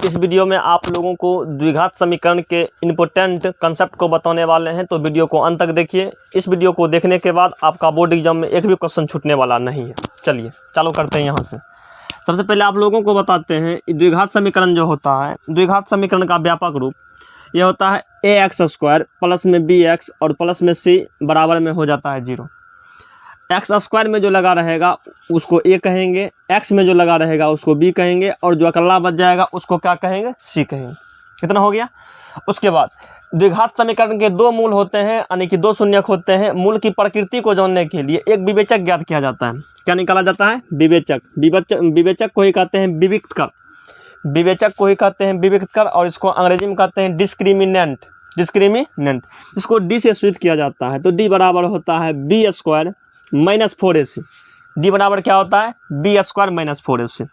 इस वीडियो में आप लोगों को द्विघात समीकरण के इम्पोर्टेंट कंसेप्ट को बताने वाले हैं, तो वीडियो को अंत तक देखिए। इस वीडियो को देखने के बाद आपका बोर्ड एग्जाम में एक भी क्वेश्चन छूटने वाला नहीं है। चलिए चालू करते हैं यहाँ से। सबसे पहले आप लोगों को बताते हैं द्विघात समीकरण जो होता है, द्विघात समीकरण का व्यापक रूप यह होता है ax² प्लस में bx और प्लस में c बराबर में हो जाता है 0। x² में जो लगा रहेगा उसको a कहेंगे, x में जो लगा रहेगा उसको b कहेंगे और जो अकेला बच जाएगा उसको क्या कहेंगे, c कहेंगे। कितना हो गया। उसके बाद द्विघात समीकरण के दो मूल होते हैं, यानी कि दो शून्यक होते हैं। मूल की प्रकृति को जानने के लिए एक विवेचक ज्ञात किया जाता है। क्या निकाला जाता है, विवेचक। विवेचक को ही कहते हैं विविक्त कर, विवेचक को ही कहते हैं विविक्त कर, और इसको अंग्रेजी में कहते हैं डिस्क्रिमिनेंट। डिस्क्रिमिनेंट इसको डी से सूचित किया जाता है। तो डी बराबर होता है b² माइनस 4ac। डी बराबर क्या होता है, b² माइनस 4ac।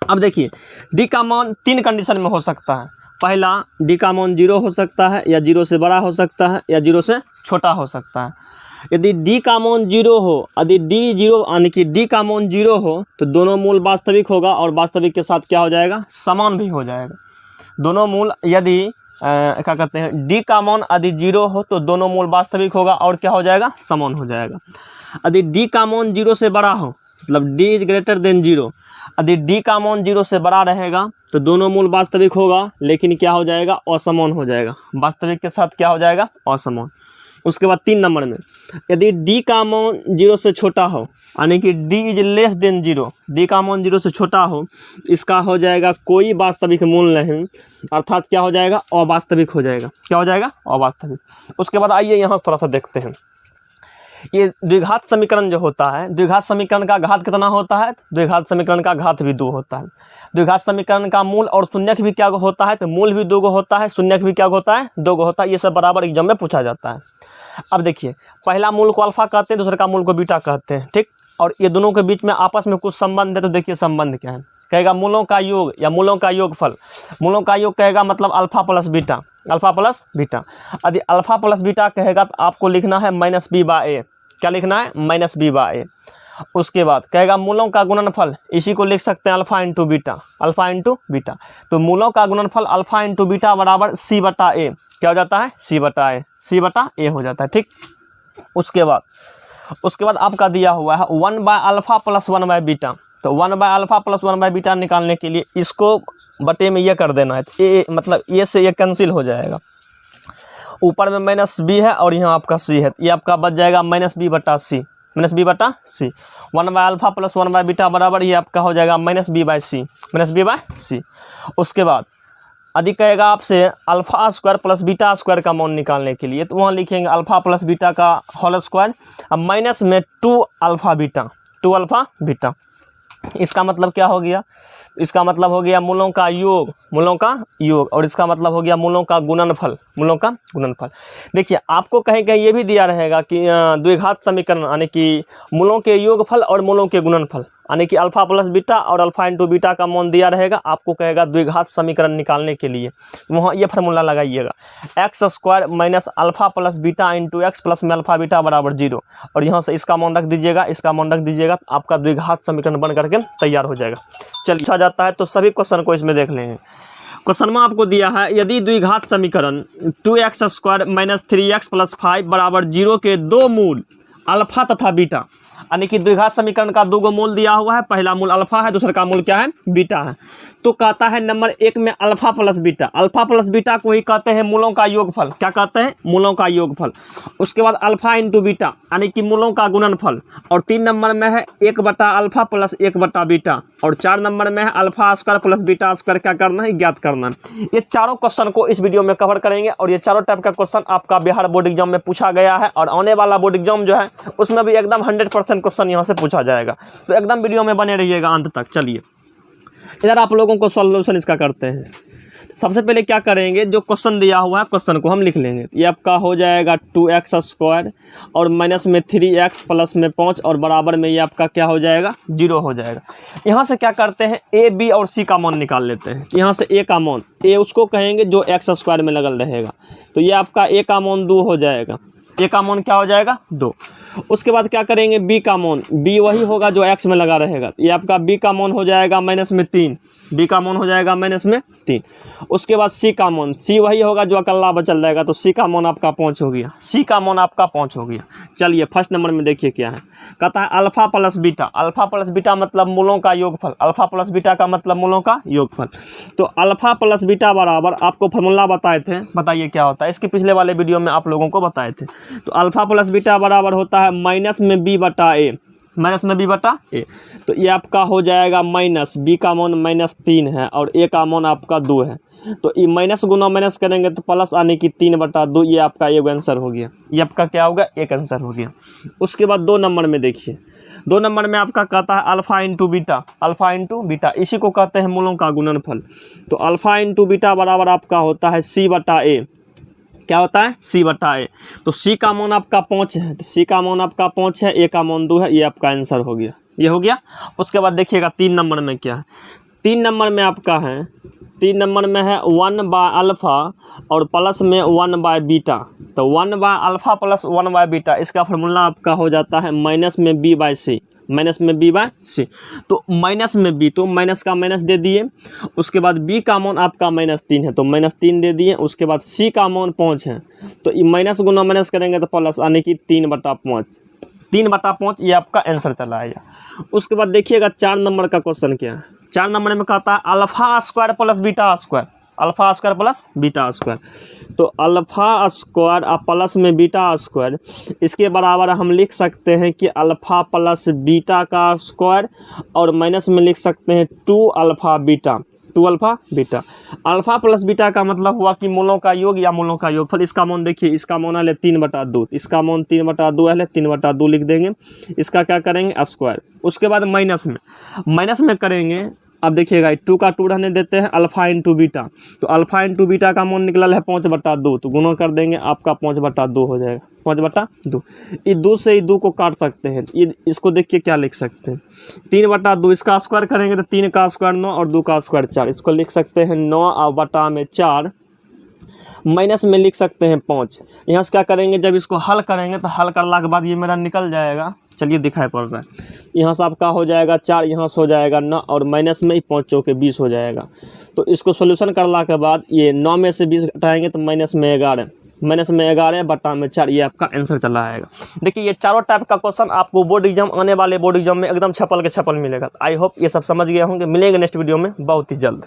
अब देखिए डी का मान तीन कंडीशन में हो सकता है। पहला, डी का मान 0 हो सकता है, या 0 से बड़ा हो सकता है, या 0 से छोटा हो सकता है। यदि डी का मान 0 हो, यदि डी 0 यानी कि डी का मान 0 हो तो दोनों मूल वास्तविक होगा, और वास्तविक के साथ क्या हो जाएगा, समान भी हो जाएगा। दोनों मूल यदि क्या कहते हैं, डी का मान यदि 0 हो तो दोनों मूल वास्तविक होगा और क्या हो जाएगा, समान हो जाएगा। यदि डी का मान 0 से बड़ा हो, मतलब डी इज ग्रेटर देन 0, यदि डी का मान 0 से बड़ा रहेगा तो दोनों मूल वास्तविक होगा, लेकिन क्या हो जाएगा, असमान हो जाएगा। वास्तविक के साथ क्या हो जाएगा, असमान। उसके बाद 3 नंबर में यदि डी का मान 0 से छोटा हो, यानी कि D is less than 0, D का मान 0 से छोटा हो, इसका हो जाएगा कोई वास्तविक मूल नहीं, अर्थात क्या हो जाएगा, अवास्तविक हो जाएगा। क्या हो जाएगा, अवास्तविक। उसके बाद आइए यहाँ थोड़ा सा देखते हैं। ये द्विघात समीकरण जो होता है, द्विघात समीकरण का घात कितना होता है, द्विघात समीकरण का घात भी 2 होता है। द्विघात समीकरण का मूल और शून्यक भी क्या होता है, तो मूल भी 2 होता है, शून्यक भी क्या होता है, 2 होता है। ये सब बराबर एग्जाम में पूछा जाता है। अब देखिए, पहला मूल को अल्फा कहते हैं, दूसरे का मूल को बीटा कहते हैं, ठीक। और ये दोनों के बीच में आपस में कुछ संबंध है, तो देखिए संबंध क्या है। कहेगा मूलों का योग या मूलों का योगफल। मूलों का योग कहेगा मतलब alpha plus beta, alpha plus beta. यदि अल्फा प्लस बीटा कहेगा तो आपको लिखना है -b/a। क्या लिखना है, -b/a। उसके बाद कहेगा मूलों का गुणनफल, इसी को लिख सकते हैं alpha into beta, alpha into beta. तो मूलों का गुणनफल अल्फा इंटू बीटा बराबर c/a। क्या हो जाता है, c/a, c/a हो जाता है, ठीक। उसके बाद आपका दिया हुआ है 1/α प्लस 1/β। तो 1/α प्लस 1/β निकालने के लिए इसको बटे में ये कर देना है, तो ए मतलब ए से ये कैंसिल हो जाएगा। ऊपर में -b है और यहाँ आपका c है, ये आपका बच जाएगा -b/c, -b/c। 1/α प्लस 1/β बराबर ये आपका हो जाएगा -b/c। उसके बाद यदि कहेगा आपसे α² प्लस β² का मान निकालने के लिए, तो वहाँ लिखेंगे अल्फा प्लस बीटा का होल स्क्वायर, अब माइनस में 2α बीटा। इसका मतलब क्या हो गया, इसका मतलब हो गया मूलों का योग, और इसका मतलब हो गया मूलों का गुणनफल। देखिए आपको कहीं कहीं ये भी दिया रहेगा कि द्विघात समीकरण यानी कि मूलों के योगफल और मूलों के गुणनफल, यानी कि अल्फा प्लस बीटा और अल्फा इंटू बीटा का मान दिया रहेगा। आपको कहेगा द्विघात समीकरण निकालने के लिए वहाँ ये फार्मूला लगाइएगा, x² minus alpha plus beta into x plus में अल्फा बीटा बराबर 0, और यहाँ से इसका मान रख दीजिएगा, इसका मान रख दीजिएगा, तो आपका द्विघात समीकरण बन करके तैयार हो जाएगा। चलिए पूछा जाता है तो सभी क्वेश्चन को इसमें देख लेंगे। क्वेश्चन में आपको दिया है यदि द्विघात समीकरण 2x² माइनस 3x प्लस 5 बराबर 0 के दो मूल अल्फा तथा बीटा, यानी कि द्विघात समीकरण का 2 मूल दिया हुआ है, पहला मूल अल्फा है, दूसरा का मूल क्या है, बीटा है। तो कहता है नंबर 1 में alpha plus beta, alpha plus beta को ही कहते हैं मूलों का योगफल। क्या कहते हैं, मूलों का योगफल। उसके बाद अल्फा इंटू बीटा यानी कि मूलों का गुणनफल, और 3 नंबर में है 1/α प्लस 1/बीटा, और 4 नंबर में है α² प्लस β² क्या करना है, ज्ञात करना है। ये चारों क्वेश्चन को इस वीडियो में कवर करेंगे, और ये चारों टाइप का क्वेश्चन आपका बिहार बोर्ड एग्जाम में पूछा गया है, और आने वाला बोर्ड एग्जाम जो है उसमें भी एकदम 100% क्वेश्चन यहाँ से पूछा जाएगा। तो एकदम वीडियो में बने रहिएगा अंत तक। चलिए इधर आप लोगों को सॉल्यूशन इसका करते हैं। सबसे पहले क्या करेंगे, जो क्वेश्चन दिया हुआ है क्वेश्चन को हम लिख लेंगे। ये आपका हो जाएगा 2x² और माइनस में 3x प्लस में 5 और बराबर में ये आपका क्या हो जाएगा, 0 हो जाएगा। यहाँ से क्या करते हैं, a b और c का मान निकाल लेते हैं। यहाँ से a का मान, a उसको कहेंगे जो x² में लगल रहेगा, तो ये आपका a का मान 2 हो जाएगा, ए का मान क्या हो जाएगा 2। उसके बाद क्या करेंगे, बी का मान, बी वही होगा जो एक्स में लगा रहेगा, ये आपका बी का मान हो जाएगा -3, बी का मान हो जाएगा -3। उसके बाद सी का मान, सी वही होगा जो अकेला बचल रहेगा, तो सी का मान आपका 5 हो गया, सी का मान आपका 5 हो गया। चलिए फर्स्ट नंबर में देखिए क्या है, कहता है alpha plus beta, alpha plus beta मतलब मूलों का योगफल, अल्फा प्लस बीटा का मतलब मूलों का योगफल। तो अल्फा प्लस बीटा बराबर, आपको फार्मूला बताए थे, बताइए क्या होता है, इसके पिछले वाले वीडियो में आप लोगों को बताए थे। तो अल्फा प्लस बीटा बराबर होता है माइनस में बी बटा ए, माइनस में बी बटा ए। तो ये आपका हो जाएगा माइनस, बी का मान -3 है और ए का मान आपका 2 है, तो ये माइनस गुना माइनस करेंगे तो प्लस आने की 3/2, ये आपका एक आंसर हो गया, ये आपका क्या होगा, एक आंसर हो गया। उसके बाद 2 नंबर में देखिए, 2 नंबर में आपका कहता है alpha into beta, alpha into beta, इसी को कहते हैं मूलों का गुणनफल। तो अल्फा इंटू बीटा बराबर आपका होता है सी बटा ए, क्या होता है, सी बटा ए। तो सी का मान आपका 5 है, तो सी का मान आपका 5 है, ए का मान 2 है, ये आपका आंसर हो गया, ये हो गया। उसके बाद देखिएगा 3 नंबर में क्या है, 3 नंबर में आपका है, 3 नंबर में है 1/अल्फ़ा और प्लस में 1/बीटा। तो 1/अल्फ़ा प्लस 1/बीटा, इसका फार्मूला आपका हो जाता है माइनस में बी बाई सी, माइनस में बी बाई सी। तो माइनस में बी, तो माइनस का माइनस दे दिए। उसके बाद बी का मान आपका -3 है, तो -3 दे दिए। उसके बाद सी का मान 5 है, तो ये माइनस गुना माइनस करेंगे तो प्लस आने की 3/5, 3/5 ये आपका आंसर चला आएगा। उसके बाद देखिएगा 4 नंबर का क्वेश्चन क्या है, 4 नंबर में कहता है alpha square plus beta square, alpha square plus beta square. तो अल्फा स्क्वायर और प्लस में बीटा स्क्वायर, इसके बराबर हम लिख सकते हैं कि अल्फा प्लस बीटा का स्क्वायर और माइनस में लिख सकते हैं 2 alpha beta, 2 alpha beta. Alpha plus beta का मतलब हुआ कि मूलों का योग या मूलों का योगफल। इसका मान देखिए, इसका मान है 3/2, इसका मान 3/2 है, 3/2 लिख देंगे। इसका क्या करेंगे, स्क्वायर। उसके बाद माइनस में करेंगे, अब देखिएगा 2 का 2 रहने देते हैं, अल्फा इंटू बीटा। तो अल्फा इंटू बीटा का मान निकला है 5/2, तो गुना कर देंगे, आपका 5/2 हो जाएगा, 5/2। ये 2 से 2 को काट सकते हैं, ये इसको देखिए क्या लिख सकते हैं, 3/2, इसका स्क्वायर करेंगे तो 3 का स्क्वायर 9 और 2 का स्क्वायर 4, इसको लिख सकते हैं 9/4। माइनस में लिख सकते हैं 5। यहाँ से क्या करेंगे, जब इसको हल करेंगे तो हल करने के बाद ये मेरा निकल जाएगा, चलिए दिखाई पड़ रहा है, यहाँ से आपका हो जाएगा 4, यहाँ से हो जाएगा 9 और माइनस में 5 चौके 20 हो जाएगा। तो इसको सोल्यूशन करने के बाद ये 9 में से 20 घटाएंगे तो -11, -11/4, ये आपका आंसर चला आएगा। देखिए ये चारों टाइप का क्वेश्चन आपको बोर्ड एग्जाम, आने वाले बोर्ड एग्जाम में एकदम छपल के छपल मिलेगा। आई होप ये सब समझ गए होंगे। मिलेंगे नेक्स्ट वीडियो में बहुत ही जल्द।